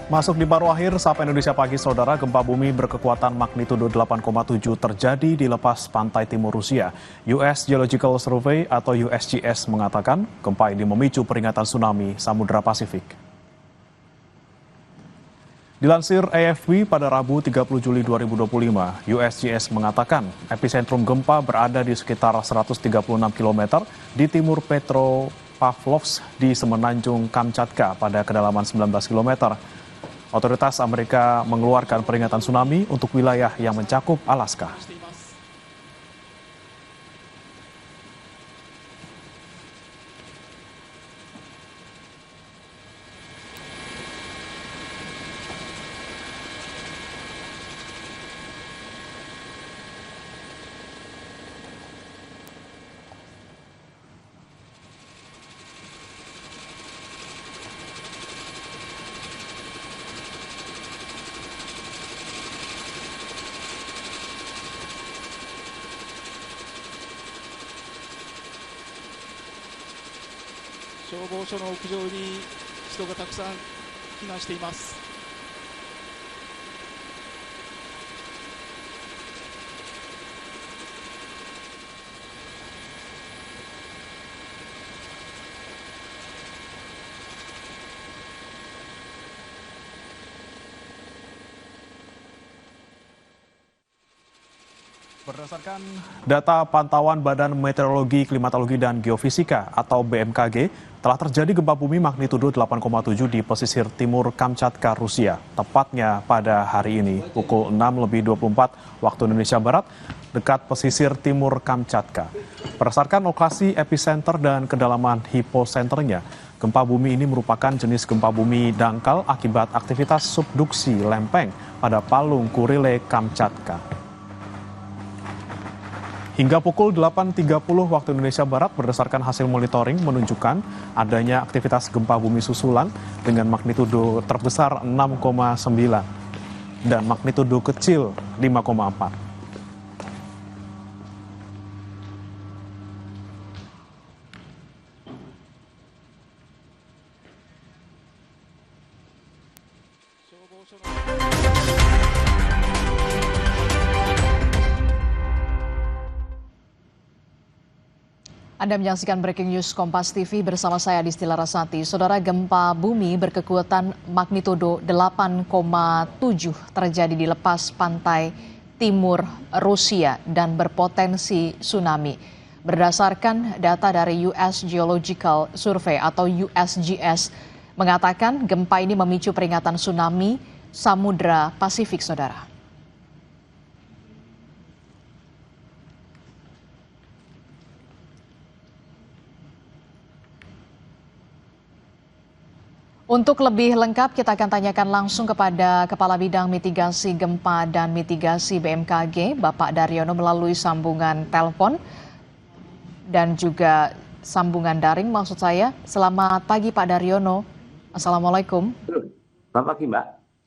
Masuk di paruh akhir Sapa Indonesia Pagi, Saudara, gempa bumi berkekuatan magnitudo 8,7 terjadi di lepas pantai timur Rusia. US Geological Survey atau USGS mengatakan gempa ini memicu peringatan tsunami Samudra Pasifik. Dilansir AFP pada Rabu 30 Juli 2025, USGS mengatakan epicentrum gempa berada di sekitar 136 km di timur Petropavlovsk di Semenanjung Kamchatka pada kedalaman 19 km. Otoritas Amerika mengeluarkan peringatan tsunami untuk wilayah yang mencakup Alaska.消防署の屋上に人がたくさん避難しています。Berdasarkan data pantauan Badan Meteorologi, Klimatologi, dan Geofisika atau BMKG, telah terjadi gempa bumi magnitudo 8,7 di pesisir timur Kamchatka, Rusia. Tepatnya pada hari ini, pukul 6:24 waktu Indonesia Barat, dekat pesisir timur Kamchatka. Berdasarkan lokasi epicenter dan kedalaman hiposenternya, gempa bumi ini merupakan jenis gempa bumi dangkal akibat aktivitas subduksi lempeng pada palung Kurile, Kamchatka. Hingga pukul 8.30 waktu Indonesia Barat, berdasarkan hasil monitoring menunjukkan adanya aktivitas gempa bumi susulan dengan magnitudo terbesar 6,9 dan magnitudo kecil 5,4. Anda menyaksikan Breaking News Kompas TV bersama saya Disti Larasati. Saudara, gempa bumi berkekuatan magnitudo 8,7 terjadi di lepas pantai timur Rusia dan berpotensi tsunami. Berdasarkan data dari US Geological Survey atau USGS mengatakan gempa ini memicu peringatan tsunami Samudra Pasifik, Saudara. Untuk lebih lengkap, kita akan tanyakan langsung kepada Kepala Bidang Mitigasi Gempa dan Mitigasi BMKG, Bapak Daryono, melalui sambungan telepon dan juga sambungan daring maksud saya. Selamat pagi Pak Daryono. Assalamualaikum. Selamat pagi Mbak.